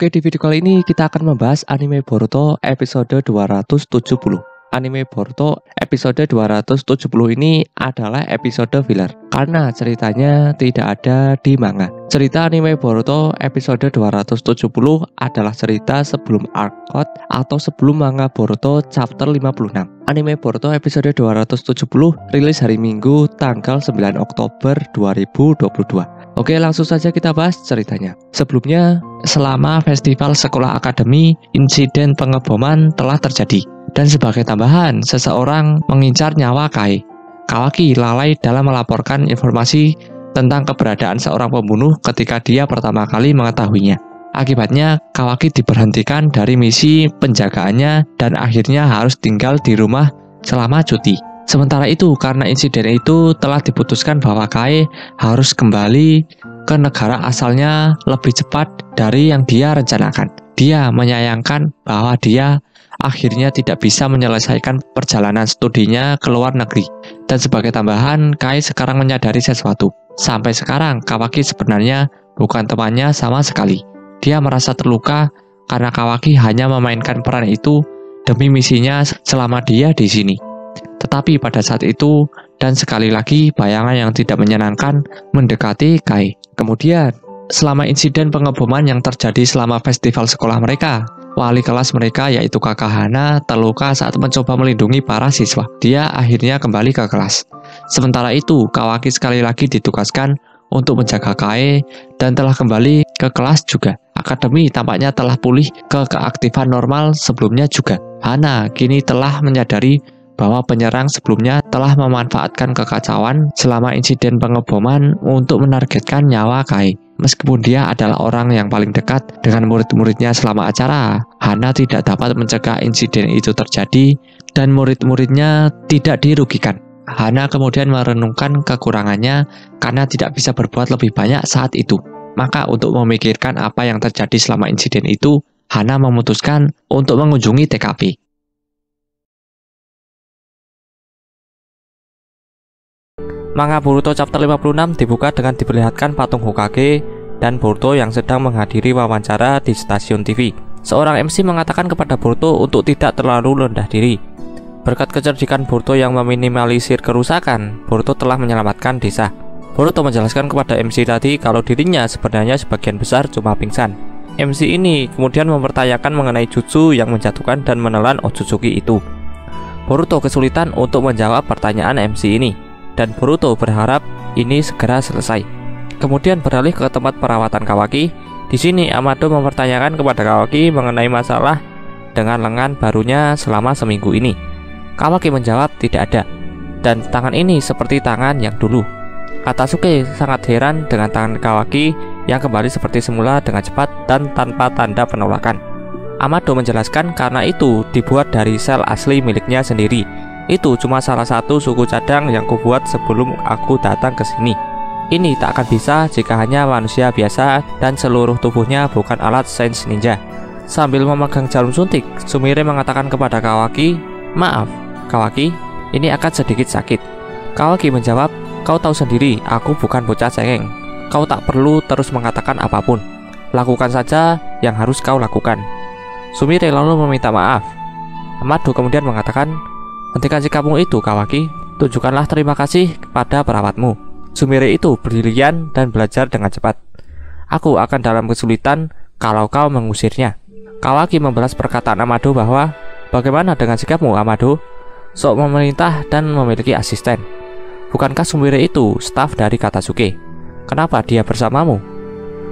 Oke, di video kali ini kita akan membahas anime Boruto episode 270. Anime Boruto episode 270 ini adalah episode filler karena ceritanya tidak ada di manga. Cerita anime Boruto episode 270 adalah cerita sebelum arc out atau sebelum manga Boruto chapter 56. Anime Boruto episode 270 rilis hari Minggu tanggal 9 Oktober 2022. Oke, langsung saja kita bahas ceritanya. Sebelumnya, selama festival sekolah akademi, insiden pengeboman telah terjadi. Dan sebagai tambahan, seseorang mengincar nyawa Kai. Kawaki lalai dalam melaporkan informasi tentang keberadaan seorang pembunuh ketika dia pertama kali mengetahuinya. Akibatnya, Kawaki diberhentikan dari misi penjagaannya dan akhirnya harus tinggal di rumah selama cuti. Sementara itu, karena insiden itu telah diputuskan bahwa Kai harus kembali ke negara asalnya lebih cepat dari yang dia rencanakan. Dia menyayangkan bahwa dia akhirnya tidak bisa menyelesaikan perjalanan studinya ke luar negeri. Dan sebagai tambahan, Kai sekarang menyadari sesuatu. Sampai sekarang, Kawaki sebenarnya bukan temannya sama sekali. Dia merasa terluka karena Kawaki hanya memainkan peran itu demi misinya selama dia di sini. Tetapi pada saat itu, dan sekali lagi bayangan yang tidak menyenangkan mendekati Kai. Kemudian, selama insiden pengeboman yang terjadi selama festival sekolah mereka, wali kelas mereka yaitu Kakak Hana terluka saat mencoba melindungi para siswa. Dia akhirnya kembali ke kelas. Sementara itu, Kawaki sekali lagi ditugaskan untuk menjaga Kai dan telah kembali ke kelas juga. Akademi tampaknya telah pulih ke keaktifan normal sebelumnya juga. Hana kini telah menyadari bahwa penyerang sebelumnya telah memanfaatkan kekacauan selama insiden pengeboman untuk menargetkan nyawa Kai. Meskipun dia adalah orang yang paling dekat dengan murid-muridnya selama acara, Hana tidak dapat mencegah insiden itu terjadi dan murid-muridnya tidak dirugikan. Hana kemudian merenungkan kekurangannya karena tidak bisa berbuat lebih banyak saat itu. Maka untuk memikirkan apa yang terjadi selama insiden itu, Hana memutuskan untuk mengunjungi TKP. Manga Boruto chapter 56 dibuka dengan diperlihatkan patung Hokage dan Boruto yang sedang menghadiri wawancara di stasiun TV. Seorang MC mengatakan kepada Boruto untuk tidak terlalu rendah diri. Berkat kecerdikan Boruto yang meminimalisir kerusakan, Boruto telah menyelamatkan desa. Boruto menjelaskan kepada MC tadi kalau dirinya sebenarnya sebagian besar cuma pingsan. MC ini kemudian mempertanyakan mengenai jutsu yang menjatuhkan dan menelan Otsutsuki itu. Boruto kesulitan untuk menjawab pertanyaan MC ini, dan Boruto berharap ini segera selesai. Kemudian beralih ke tempat perawatan Kawaki. Di sini Amado mempertanyakan kepada Kawaki mengenai masalah dengan lengan barunya selama seminggu ini. Kawaki menjawab tidak ada, dan tangan ini seperti tangan yang dulu. Katasuke sangat heran dengan tangan Kawaki yang kembali seperti semula dengan cepat dan tanpa tanda penolakan. Amado menjelaskan karena itu dibuat dari sel asli miliknya sendiri. Itu cuma salah satu suku cadang yang kubuat sebelum aku datang ke sini. Ini tak akan bisa jika hanya manusia biasa dan seluruh tubuhnya bukan alat sains ninja. Sambil memegang jarum suntik, Sumire mengatakan kepada Kawaki, "Maaf, Kawaki, ini akan sedikit sakit." Kawaki menjawab, "Kau tahu sendiri, aku bukan bocah cengeng. Kau tak perlu terus mengatakan apapun. Lakukan saja yang harus kau lakukan." Sumire lalu meminta maaf. Amado kemudian mengatakan, "Hentikan sikapmu itu, Kawaki. Tunjukkanlah terima kasih kepada perawatmu." Sumire itu brilian dan belajar dengan cepat. "Aku akan dalam kesulitan kalau kau mengusirnya." Kawaki membalas perkataan Amado bahwa, "Bagaimana dengan sikapmu, Amado? Sok memerintah dan memiliki asisten. Bukankah Sumire itu staf dari Katasuke? Kenapa dia bersamamu?"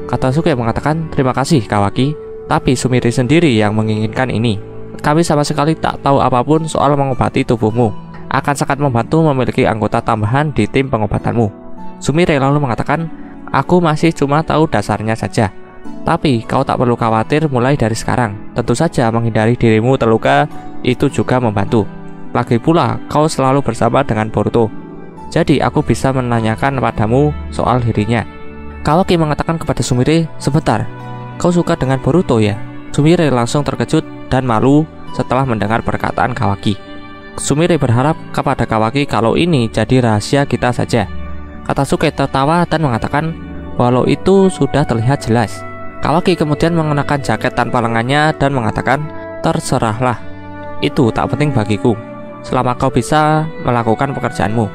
Katasuke mengatakan, "Terima kasih, Kawaki, tapi Sumire sendiri yang menginginkan ini. Kami sama sekali tak tahu apapun soal mengobati tubuhmu. Akan sangat membantu memiliki anggota tambahan di tim pengobatanmu." Sumire lalu mengatakan, "Aku masih cuma tahu dasarnya saja. Tapi kau tak perlu khawatir mulai dari sekarang. Tentu saja menghindari dirimu terluka itu juga membantu. Lagi pula kau selalu bersama dengan Boruto. Jadi aku bisa menanyakan padamu soal dirinya." Kawaki mengatakan kepada Sumire, "Sebentar, kau suka dengan Boruto ya?" Sumire langsung terkejut dan malu setelah mendengar perkataan Kawaki. Sumire berharap kepada Kawaki kalau ini jadi rahasia kita saja. Katasuke tertawa dan mengatakan, "Walau itu sudah terlihat jelas. Kawaki kemudian mengenakan jaket tanpa lengannya dan mengatakan, "Terserahlah, itu tak penting bagiku, selama kau bisa melakukan pekerjaanmu."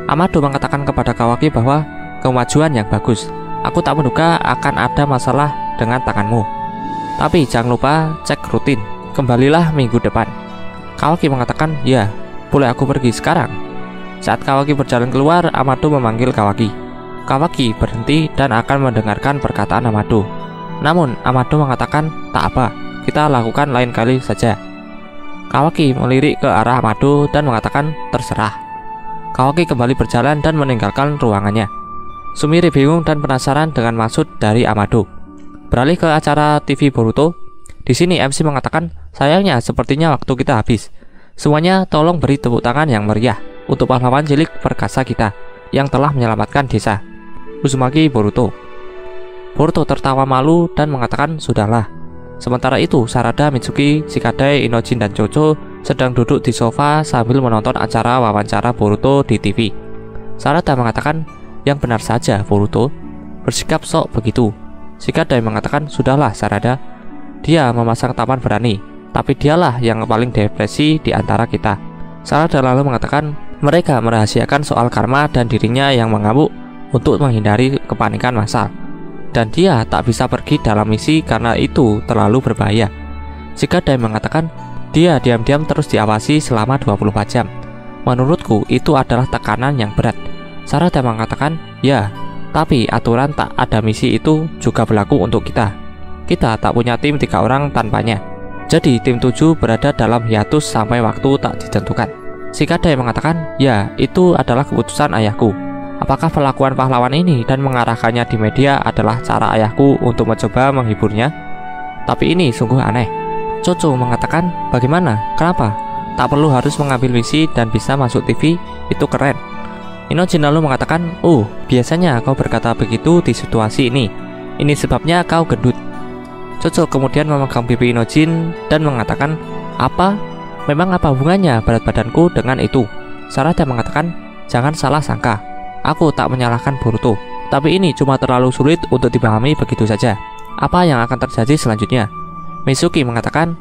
Amado mengatakan kepada Kawaki bahwa kemajuan yang bagus. Aku tak menduga akan ada masalah dengan tanganmu. Tapi jangan lupa cek rutin. Kembalilah minggu depan. Kawaki mengatakan, "Ya, boleh aku pergi sekarang?" Saat Kawaki berjalan keluar, Amado memanggil Kawaki. Kawaki berhenti dan akan mendengarkan perkataan Amado. Namun Amado mengatakan, "Tak apa, kita lakukan lain kali saja." Kawaki melirik ke arah Amado dan mengatakan, "Terserah." Kawaki kembali berjalan dan meninggalkan ruangannya. Sumire bingung dan penasaran dengan maksud dari Amado. Beralih ke acara TV Boruto. Di sini MC mengatakan, "Sayangnya sepertinya waktu kita habis. Semuanya tolong beri tepuk tangan yang meriah untuk pahlawan cilik perkasa kita yang telah menyelamatkan desa, Uzumaki Boruto." Boruto tertawa malu dan mengatakan, "Sudahlah." Sementara itu, Sarada, Mitsuki, Shikadai, Inojin, dan Chocho sedang duduk di sofa sambil menonton acara wawancara Boruto di TV. Sarada mengatakan, "Yang benar saja, Boruto. Bersikap sok begitu." Shikadai mengatakan, "Sudahlah, Sarada. Dia memasang taman berani, tapi dialah yang paling depresi di antara kita." Sarada lalu mengatakan, mereka merahasiakan soal karma dan dirinya yang mengamuk untuk menghindari kepanikan massal. Dan dia tak bisa pergi dalam misi karena itu terlalu berbahaya. Shikadai mengatakan, dia diam-diam terus diawasi selama 24 jam. Menurutku itu adalah tekanan yang berat. Sarada mengatakan, "Ya, tapi aturan tak ada misi itu juga berlaku untuk kita. Kita tak punya tim 3 orang tanpanya. Jadi tim 7 berada dalam hiatus sampai waktu tak ditentukan." Shikadai mengatakan, "Ya, itu adalah keputusan ayahku. Apakah perlakuan pahlawan ini dan mengarahkannya di media adalah cara ayahku untuk mencoba menghiburnya? Tapi ini sungguh aneh." Chocho mengatakan, "Bagaimana? Kenapa? Tak perlu harus mengambil misi dan bisa masuk TV, itu keren." Inojin lalu mengatakan, "Oh, biasanya kau berkata begitu di situasi ini. Ini sebabnya kau gendut." Chocho kemudian memegang pipi Inojin dan mengatakan, "Apa? Memang apa hubungannya berat badanku dengan itu?" Sarada mengatakan, "Jangan salah sangka. Aku tak menyalahkan Boruto, tapi ini cuma terlalu sulit untuk dipahami begitu saja. Apa yang akan terjadi selanjutnya?" Mitsuki mengatakan,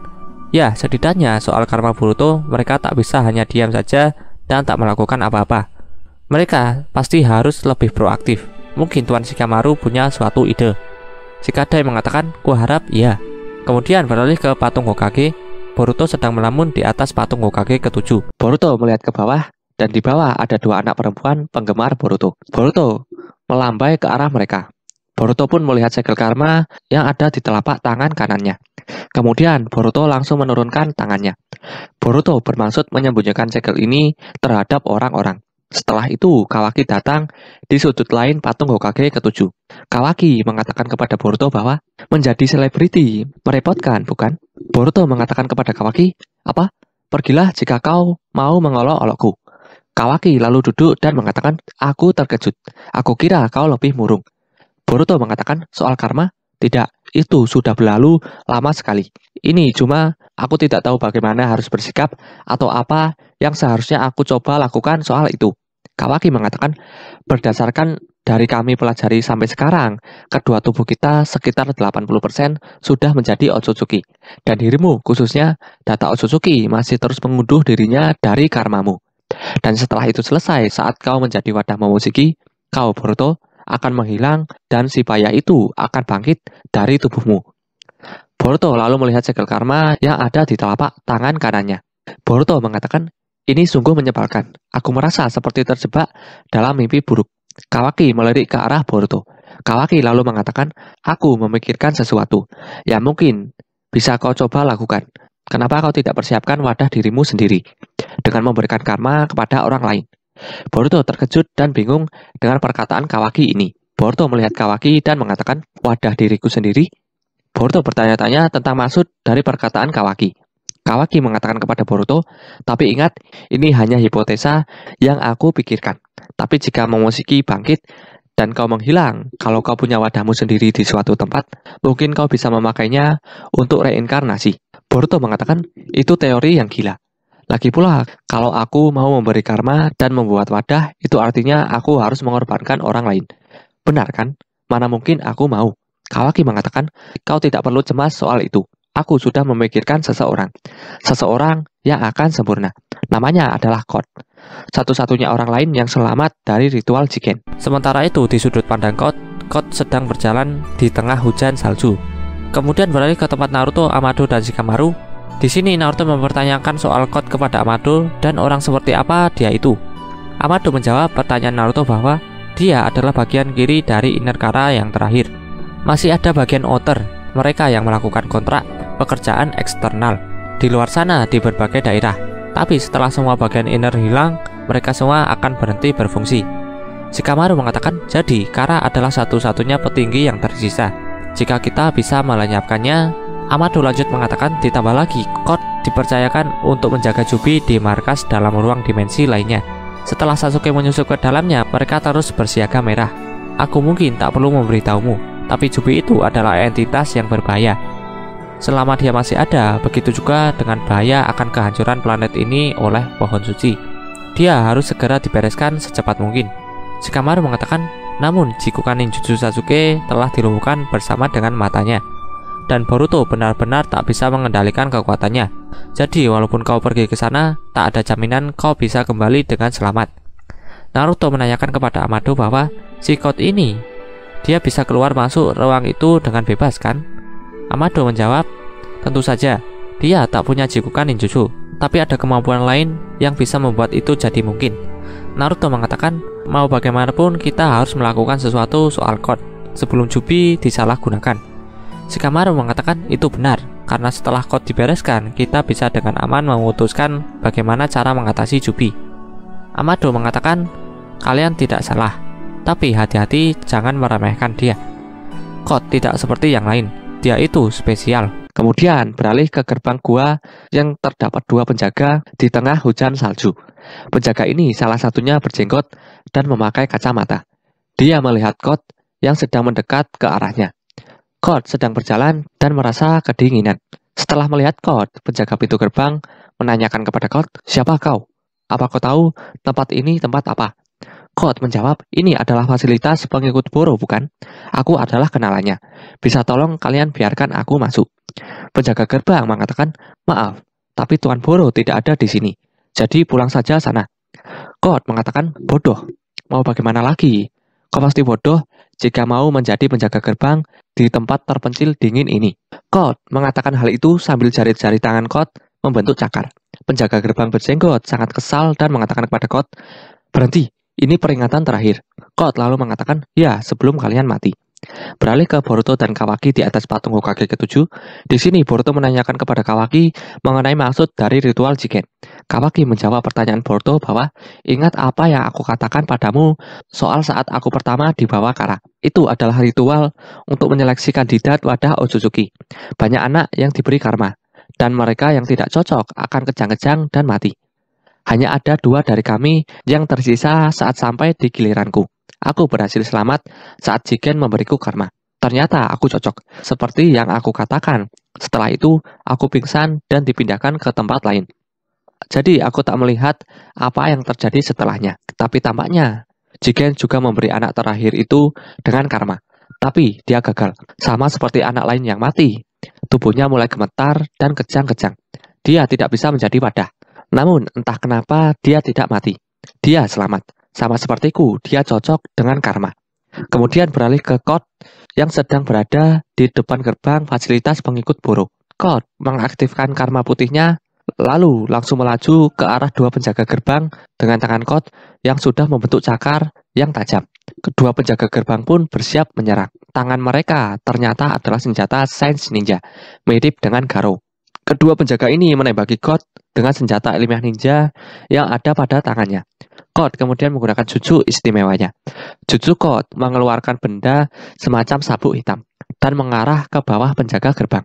"Ya, setidaknya soal karma Boruto, mereka tak bisa hanya diam saja dan tak melakukan apa-apa. Mereka pasti harus lebih proaktif. Mungkin Tuan Shikamaru punya suatu ide." Shikadai mengatakan, "Kuharap iya." Kemudian beralih ke patung Hokage. Boruto sedang melamun di atas patung Hokage ke-7. Boruto melihat ke bawah, dan di bawah ada 2 anak perempuan penggemar Boruto. Boruto melambai ke arah mereka. Boruto pun melihat segel karma yang ada di telapak tangan kanannya. Kemudian Boruto langsung menurunkan tangannya. Boruto bermaksud menyembunyikan segel ini terhadap orang-orang. Setelah itu Kawaki datang di sudut lain patung Hokage ke-7. Kawaki mengatakan kepada Boruto bahwa menjadi selebriti merepotkan, bukan? Boruto mengatakan kepada Kawaki, "Apa? Pergilah jika kau mau mengolok-olokku." Kawaki lalu duduk dan mengatakan, "Aku terkejut. Aku kira kau lebih murung." Boruto mengatakan, "Soal karma? Tidak, itu sudah berlalu lama sekali. Ini cuma aku tidak tahu bagaimana harus bersikap atau apa yang seharusnya aku coba lakukan soal itu." Kawaki mengatakan, "Berdasarkan dari kami pelajari sampai sekarang, kedua tubuh kita sekitar 80% sudah menjadi Otsutsuki. Dan dirimu, khususnya data Otsutsuki, masih terus mengunduh dirinya dari karmamu. Dan setelah itu selesai, saat kau menjadi wadah Momoshiki, kau, Boruto, akan menghilang dan si payah itu akan bangkit dari tubuhmu." Boruto lalu melihat segel karma yang ada di telapak tangan kanannya. Boruto mengatakan, "Ini sungguh menyebalkan. Aku merasa seperti terjebak dalam mimpi buruk." Kawaki melirik ke arah Boruto. Kawaki lalu mengatakan, "Aku memikirkan sesuatu yang mungkin bisa kau coba lakukan. Kenapa kau tidak persiapkan wadah dirimu sendiri dengan memberikan karma kepada orang lain?" Boruto terkejut dan bingung dengan perkataan Kawaki ini. Boruto melihat Kawaki dan mengatakan, "Wadah diriku sendiri?" Boruto bertanya-tanya tentang maksud dari perkataan Kawaki. Kawaki mengatakan kepada Boruto, "Tapi ingat, ini hanya hipotesa yang aku pikirkan. Tapi jika Momoshiki bangkit dan kau menghilang, kalau kau punya wadahmu sendiri di suatu tempat, mungkin kau bisa memakainya untuk reinkarnasi." Boruto mengatakan, "Itu teori yang gila. Lagi pula, kalau aku mau memberi karma dan membuat wadah, itu artinya aku harus mengorbankan orang lain. Benar kan? Mana mungkin aku mau." Kawaki mengatakan, kau tidak perlu cemas soal itu. Aku sudah memikirkan seseorang. Seseorang yang akan sempurna. Namanya adalah Code. Satu-satunya orang lain yang selamat dari ritual Jigen. Sementara itu di sudut pandang Code sedang berjalan di tengah hujan salju. Kemudian beralih ke tempat Naruto, Amado, dan Shikamaru. Di sini Naruto mempertanyakan soal Code kepada Amado dan orang seperti apa dia itu. Amado menjawab pertanyaan Naruto bahwa dia adalah bagian kiri dari Inner Kara yang terakhir. Masih ada bagian outer, mereka yang melakukan kontrak pekerjaan eksternal di luar sana di berbagai daerah. Tapi setelah semua bagian inner hilang, mereka semua akan berhenti berfungsi. Shikamaru mengatakan, jadi Kara adalah satu-satunya petinggi yang tersisa. Jika kita bisa melenyapkannya, Amado lanjut mengatakan, ditambah lagi Code dipercayakan untuk menjaga Jubi di markas dalam ruang dimensi lainnya. Setelah Sasuke menyusup ke dalamnya, mereka terus bersiaga merah. Aku mungkin tak perlu memberitahumu, tapi Jubi itu adalah entitas yang berbahaya. Selama dia masih ada, begitu juga dengan bahaya akan kehancuran planet ini oleh pohon suci. Dia harus segera dibereskan secepat mungkin. Shikamaru mengatakan, namun Jikukan ninjutsu Sasuke telah dilumpuhkan bersama dengan matanya, dan Boruto benar-benar tak bisa mengendalikan kekuatannya. Jadi walaupun kau pergi ke sana, tak ada jaminan kau bisa kembali dengan selamat. Naruto menanyakan kepada Amado bahwa si Code ini, dia bisa keluar masuk ruang itu dengan bebas kan? Amado menjawab, tentu saja, dia tak punya Jikukan ninjutsu, tapi ada kemampuan lain yang bisa membuat itu jadi mungkin. Naruto mengatakan, mau bagaimanapun kita harus melakukan sesuatu soal Code sebelum Jubi disalahgunakan. Shikamaru mengatakan itu benar, karena setelah Code dibereskan, kita bisa dengan aman memutuskan bagaimana cara mengatasi Jubi. Amado mengatakan, kalian tidak salah, tapi hati-hati jangan meremehkan dia. Code tidak seperti yang lain, dia itu spesial. Kemudian beralih ke gerbang gua yang terdapat dua penjaga di tengah hujan salju. Penjaga ini salah satunya berjenggot dan memakai kacamata. Dia melihat Code yang sedang mendekat ke arahnya. Code sedang berjalan dan merasa kedinginan. Setelah melihat Code, penjaga pintu gerbang menanyakan kepada Code, siapa kau? Apa kau tahu tempat ini tempat apa? Code menjawab, ini adalah fasilitas pengikut Boro bukan? Aku adalah kenalannya. Bisa tolong kalian biarkan aku masuk. Penjaga gerbang mengatakan, maaf, tapi Tuan Boro tidak ada di sini. Jadi pulang saja sana. Code mengatakan, bodoh. Mau bagaimana lagi? Kau pasti bodoh jika mau menjadi penjaga gerbang di tempat terpencil dingin ini. Code mengatakan hal itu sambil jari-jari tangan Code membentuk cakar. Penjaga gerbang berjenggot sangat kesal dan mengatakan kepada Code, berhenti. Ini peringatan terakhir. Code lalu mengatakan, ya sebelum kalian mati. Beralih ke Boruto dan Kawaki di atas patung Hokage ke-7. Di sini Boruto menanyakan kepada Kawaki mengenai maksud dari ritual Jigen. Kawaki menjawab pertanyaan Boruto bahwa, ingat apa yang aku katakan padamu soal saat aku pertama dibawa Kara. Itu adalah ritual untuk menyeleksi kandidat wadah Otsutsuki. Banyak anak yang diberi karma, dan mereka yang tidak cocok akan kejang-kejang dan mati. Hanya ada 2 dari kami yang tersisa saat sampai di giliranku. Aku berhasil selamat saat Jigen memberiku karma. Ternyata aku cocok, seperti yang aku katakan. Setelah itu, aku pingsan dan dipindahkan ke tempat lain. Jadi aku tak melihat apa yang terjadi setelahnya. Tapi tampaknya, Jigen juga memberi anak terakhir itu dengan karma. Tapi dia gagal, sama seperti anak lain yang mati. Tubuhnya mulai gemetar dan kejang-kejang. Dia tidak bisa menjadi wadah. Namun entah kenapa dia tidak mati. Dia selamat. Sama sepertiku, dia cocok dengan karma. Kemudian beralih ke Code yang sedang berada di depan gerbang fasilitas pengikut Boro. Code mengaktifkan karma putihnya, lalu langsung melaju ke arah 2 penjaga gerbang dengan tangan Code yang sudah membentuk cakar yang tajam. Kedua penjaga gerbang pun bersiap menyerang. Tangan mereka ternyata adalah senjata Sains Ninja, mirip dengan Garou. Kedua penjaga ini menembaki Code dengan senjata ilmiah ninja yang ada pada tangannya. Code kemudian menggunakan jutsu istimewanya. Jutsu Code mengeluarkan benda semacam sabuk hitam dan mengarah ke bawah penjaga gerbang.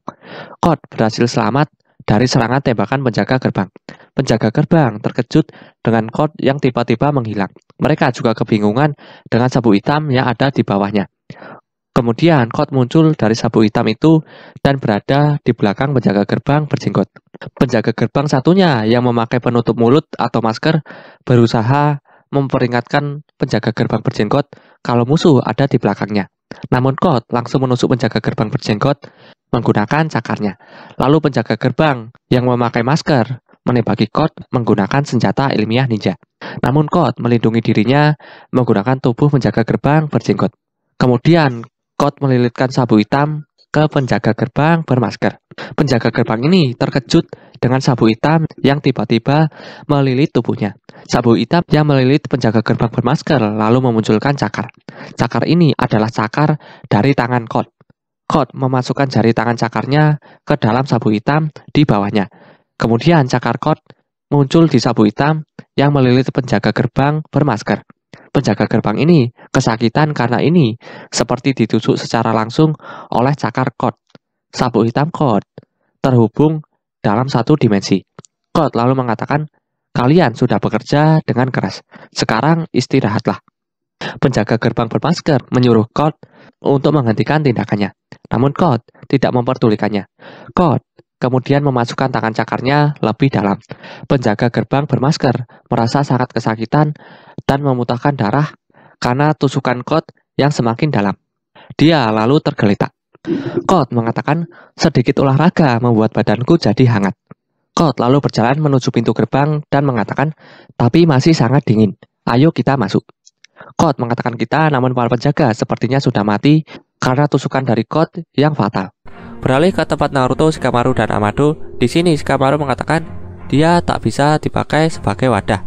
Code berhasil selamat dari serangan tembakan penjaga gerbang. Penjaga gerbang terkejut dengan Code yang tiba-tiba menghilang. Mereka juga kebingungan dengan sabuk hitam yang ada di bawahnya. Kemudian Code muncul dari sabuk hitam itu dan berada di belakang penjaga gerbang berjenggot. Penjaga gerbang satunya yang memakai penutup mulut atau masker berusaha memperingatkan penjaga gerbang berjenggot kalau musuh ada di belakangnya. Namun Kot langsung menusuk penjaga gerbang berjenggot menggunakan cakarnya. Lalu penjaga gerbang yang memakai masker menembaki Kot menggunakan senjata ilmiah ninja. Namun Kot melindungi dirinya menggunakan tubuh penjaga gerbang berjenggot. Kemudian Kot melilitkan sabu hitam ke penjaga gerbang bermasker. Penjaga gerbang ini terkejut dengan sabu hitam yang tiba-tiba melilit tubuhnya. Sabu hitam yang melilit penjaga gerbang bermasker lalu memunculkan cakar. Cakar ini adalah cakar dari tangan Kot. Kot memasukkan jari tangan cakarnya ke dalam sabu hitam di bawahnya. Kemudian cakar Kot muncul di sabu hitam yang melilit penjaga gerbang bermasker. Penjaga gerbang ini kesakitan karena ini seperti ditusuk secara langsung oleh cakar Kot. Sabu hitam Kot terhubung dalam satu dimensi. Kot lalu mengatakan, "Kalian sudah bekerja dengan keras. Sekarang istirahatlah." Penjaga gerbang bermasker menyuruh Kot untuk menghentikan tindakannya. Namun Kot tidak memperdulikannya. Kot kemudian memasukkan tangan cakarnya lebih dalam. Penjaga gerbang bermasker merasa sangat kesakitan dan memuntahkan darah karena tusukan Kot yang semakin dalam. Dia lalu tergeletak. Kot mengatakan, "Sedikit olahraga membuat badanku jadi hangat." Kot lalu berjalan menuju pintu gerbang dan mengatakan, "Tapi masih sangat dingin. Ayo kita masuk." Kot mengatakan kita, namun para penjaga sepertinya sudah mati karena tusukan dari Kot yang fatal. Beralih ke tempat Naruto, Shikamaru, dan Amado. Di sini Shikamaru mengatakan dia tak bisa dipakai sebagai wadah,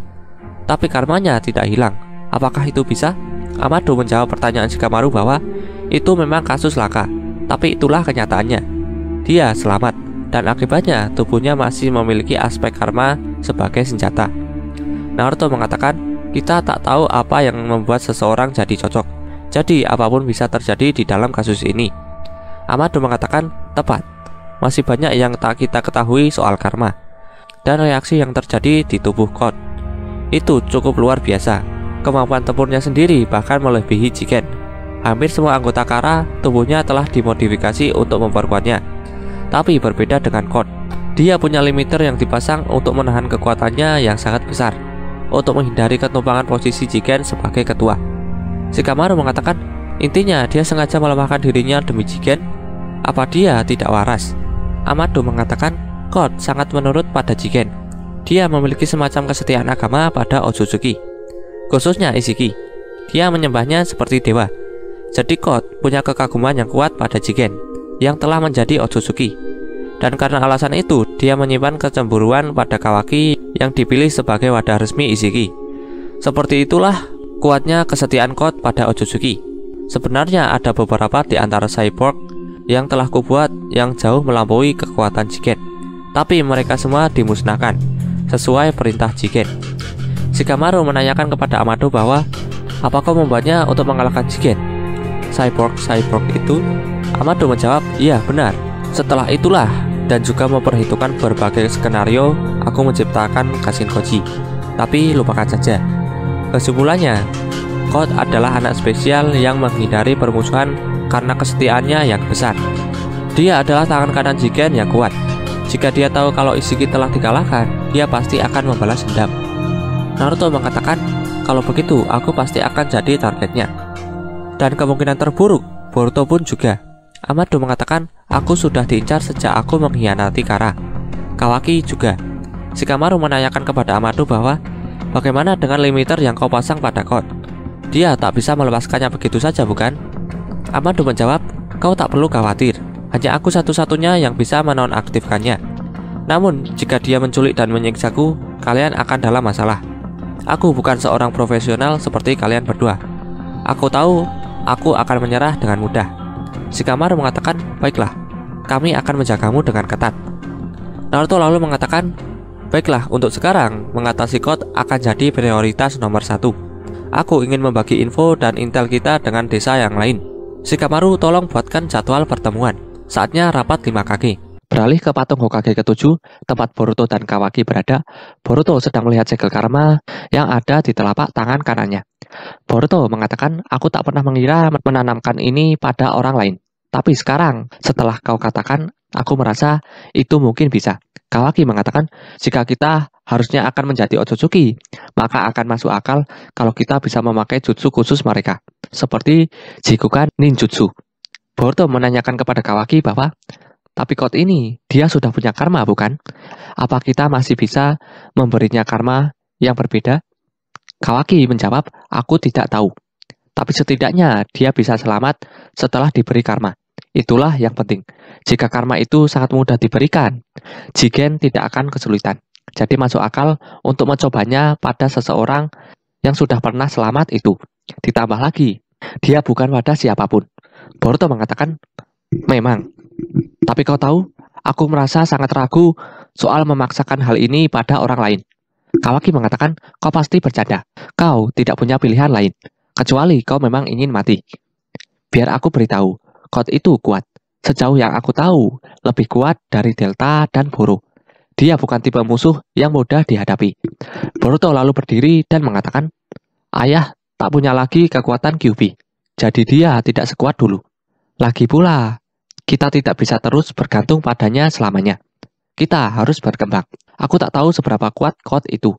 tapi karmanya tidak hilang. Apakah itu bisa? Amado menjawab pertanyaan Shikamaru bahwa itu memang kasus laka, tapi itulah kenyataannya. Dia selamat, dan akibatnya tubuhnya masih memiliki aspek karma sebagai senjata. Naruto mengatakan kita tak tahu apa yang membuat seseorang jadi cocok, jadi apapun bisa terjadi di dalam kasus ini. Amado mengatakan tepat, masih banyak yang tak kita ketahui soal karma dan reaksi yang terjadi di tubuh Kot. Itu cukup luar biasa. Kemampuan tempurnya sendiri bahkan melebihi Jigen. Hampir semua anggota Kara tubuhnya telah dimodifikasi untuk memperkuatnya. Tapi berbeda dengan Kot, dia punya limiter yang dipasang untuk menahan kekuatannya yang sangat besar, untuk menghindari ketumpangan posisi Jigen sebagai ketua. Shikamaru mengatakan intinya dia sengaja melemahkan dirinya demi Jigen. Apa dia tidak waras? Amado mengatakan Kot sangat menurut pada Jigen. Dia memiliki semacam kesetiaan agama pada Otsutsuki, khususnya Ishiki. Dia menyembahnya seperti dewa. Jadi Kot punya kekaguman yang kuat pada Jigen yang telah menjadi Otsutsuki. Dan karena alasan itu, dia menyimpan kecemburuan pada Kawaki yang dipilih sebagai wadah resmi Ishiki. Seperti itulah kuatnya kesetiaan Kot pada Otsutsuki. Sebenarnya ada beberapa di antara cyborg yang telah kubuat yang jauh melampaui kekuatan Jigen, tapi mereka semua dimusnahkan sesuai perintah Jigen. Shikamaru menanyakan kepada Amado bahwa apakah membuatnya untuk mengalahkan Jigen, cyborg itu? Amado menjawab, iya benar. Setelah itulah dan juga memperhitungkan berbagai skenario, aku menciptakan Kashinkoji. Tapi lupakan saja. Kesimpulannya, Kot adalah anak spesial yang menghindari permusuhan karena kesetiaannya yang besar. Dia adalah tangan kanan Jigen yang kuat. Jika dia tahu kalau Ishiki telah dikalahkan, dia pasti akan membalas dendam. Naruto mengatakan, kalau begitu aku pasti akan jadi targetnya. Dan kemungkinan terburuk, Boruto pun juga. Amado mengatakan, aku sudah diincar sejak aku mengkhianati Kara. Kawaki juga. Shikamaru menanyakan kepada Amado bahwa bagaimana dengan limiter yang kau pasang pada Kot? Dia tak bisa melepaskannya begitu saja, bukan? Amado menjawab, kau tak perlu khawatir. Hanya aku satu-satunya yang bisa menonaktifkannya. Namun, jika dia menculik dan menyiksaku, kalian akan dalam masalah. Aku bukan seorang profesional seperti kalian berdua. Aku tahu, aku akan menyerah dengan mudah. Shikamaru mengatakan, baiklah, kami akan menjagamu dengan ketat. Naruto lalu mengatakan, baiklah, untuk sekarang, mengatasi Kot akan jadi prioritas nomor 1. Aku ingin membagi info dan intel kita dengan desa yang lain. Shikamaru, tolong buatkan jadwal pertemuan. Saatnya rapat 5 kaki. Beralih ke patung Hokage ke-7, tempat Boruto dan Kawaki berada. Boruto sedang melihat segel karma yang ada di telapak tangan kanannya. Boruto mengatakan, aku tak pernah mengira menanamkan ini pada orang lain. Tapi sekarang, setelah kau katakan, aku merasa itu mungkin bisa. Kawaki mengatakan, jika kita harusnya akan menjadi Otsutsuki, maka akan masuk akal kalau kita bisa memakai jutsu khusus mereka, seperti Jikukan Ninjutsu. Boruto menanyakan kepada Kawaki bahwa, tapi Code ini, dia sudah punya karma bukan? Apa kita masih bisa memberinya karma yang berbeda? Kawaki menjawab, aku tidak tahu. Tapi setidaknya dia bisa selamat setelah diberi karma. Itulah yang penting. Jika karma itu sangat mudah diberikan, Jigen tidak akan kesulitan. Jadi masuk akal untuk mencobanya pada seseorang yang sudah pernah selamat itu. Ditambah lagi, dia bukan pada siapapun. Boruto mengatakan, memang. Tapi kau tahu, aku merasa sangat ragu soal memaksakan hal ini pada orang lain. Kawaki mengatakan, kau pasti bercanda. Kau tidak punya pilihan lain, kecuali kau memang ingin mati. Biar aku beritahu, Code itu kuat. Sejauh yang aku tahu, lebih kuat dari Delta dan Boro. Dia bukan tipe musuh yang mudah dihadapi. Boruto lalu berdiri dan mengatakan, ayah tak punya lagi kekuatan Kyuubi. Jadi dia tidak sekuat dulu. Lagi pula, kita tidak bisa terus bergantung padanya selamanya. Kita harus berkembang. Aku tak tahu seberapa kuat Code itu.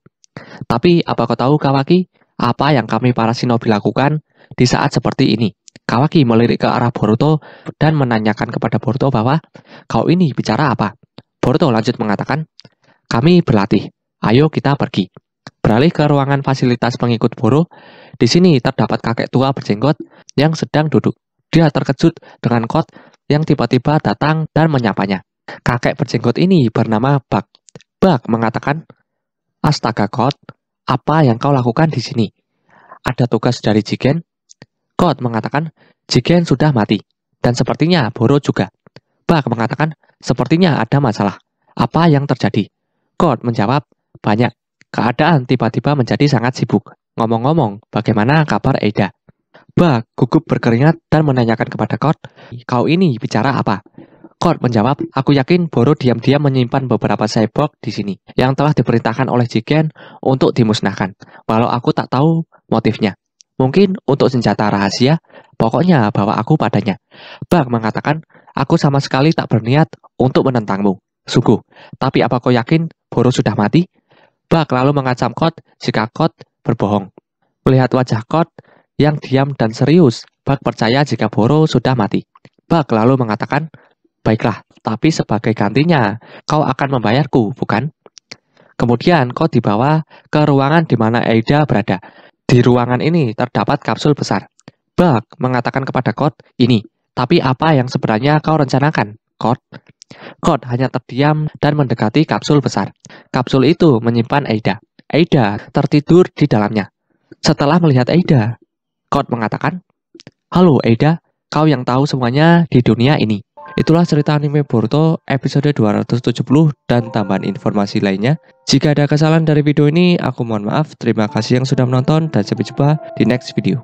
Tapi apa kau tahu Kawaki, apa yang kami para shinobi lakukan di saat seperti ini? Kawaki melirik ke arah Boruto dan menanyakan kepada Boruto bahwa, kau ini bicara apa? Boruto lanjut mengatakan, kami berlatih, ayo kita pergi. Beralih ke ruangan fasilitas pengikut Boro, di sini terdapat kakek tua berjenggot yang sedang duduk. Dia terkejut dengan Code yang tiba-tiba datang dan menyapanya. Kakek berjenggot ini bernama Bak. Bak mengatakan, astaga Code, apa yang kau lakukan di sini? Ada tugas dari Jigen? Code mengatakan, Jigen sudah mati, dan sepertinya Boro juga. Bak mengatakan, sepertinya ada masalah. Apa yang terjadi? Code menjawab, banyak. Keadaan tiba-tiba menjadi sangat sibuk. Ngomong-ngomong, bagaimana kabar Eida? Bak gugup berkeringat dan menanyakan kepada Code, kau ini bicara apa? Code menjawab, aku yakin Boro diam-diam menyimpan beberapa cyborg di sini yang telah diperintahkan oleh Jigen untuk dimusnahkan, walau aku tak tahu motifnya. Mungkin untuk senjata rahasia, pokoknya bawa aku padanya. Bak mengatakan, aku sama sekali tak berniat untuk menentangmu. Sungguh, tapi apa kau yakin Boro sudah mati? Bak lalu mengancam Code jika Code berbohong. Melihat wajah Code yang diam dan serius, Bak percaya jika Boro sudah mati. Bak lalu mengatakan, baiklah, tapi sebagai gantinya, kau akan membayarku, bukan? Kemudian Code dibawa ke ruangan di mana Eida berada. Di ruangan ini terdapat kapsul besar. Bak mengatakan kepada Code, ini, tapi apa yang sebenarnya kau rencanakan, Code? Code hanya terdiam dan mendekati kapsul besar. Kapsul itu menyimpan Eida. Eida tertidur di dalamnya. Setelah melihat Eida, Code mengatakan, halo Eida, kau yang tahu semuanya di dunia ini. Itulah cerita anime Boruto episode 270 dan tambahan informasi lainnya. Jika ada kesalahan dari video ini, aku mohon maaf. Terima kasih yang sudah menonton dan sampai jumpa di next video.